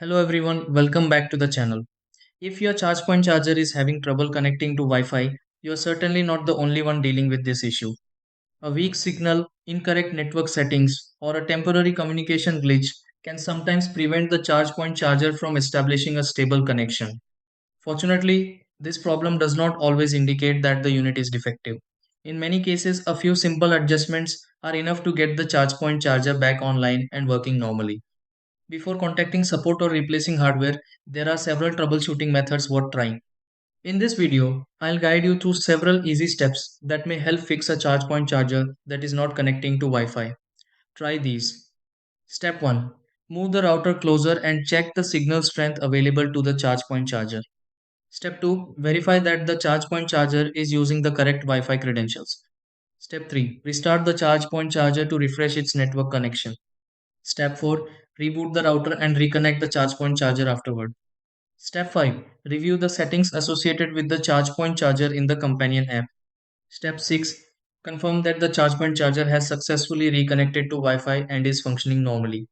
Hello everyone, welcome back to the channel. If your ChargePoint charger is having trouble connecting to Wi-Fi, you are certainly not the only one dealing with this issue. A weak signal, incorrect network settings, or a temporary communication glitch can sometimes prevent the ChargePoint charger from establishing a stable connection. Fortunately, this problem does not always indicate that the unit is defective. In many cases, a few simple adjustments are enough to get the ChargePoint charger back online and working normally. Before contacting support or replacing hardware, there are several troubleshooting methods worth trying. In this video, I'll guide you through several easy steps that may help fix a ChargePoint charger that is not connecting to Wi-Fi. Try these. Step 1. Move the router closer and check the signal strength available to the ChargePoint charger. Step 2. Verify that the ChargePoint charger is using the correct Wi-Fi credentials. Step 3. Restart the ChargePoint charger to refresh its network connection. Step 4. Reboot the router and reconnect the ChargePoint charger afterward. Step 5. Review the settings associated with the ChargePoint charger in the companion app. Step 6. Confirm that the ChargePoint charger has successfully reconnected to Wi Fi and is functioning normally.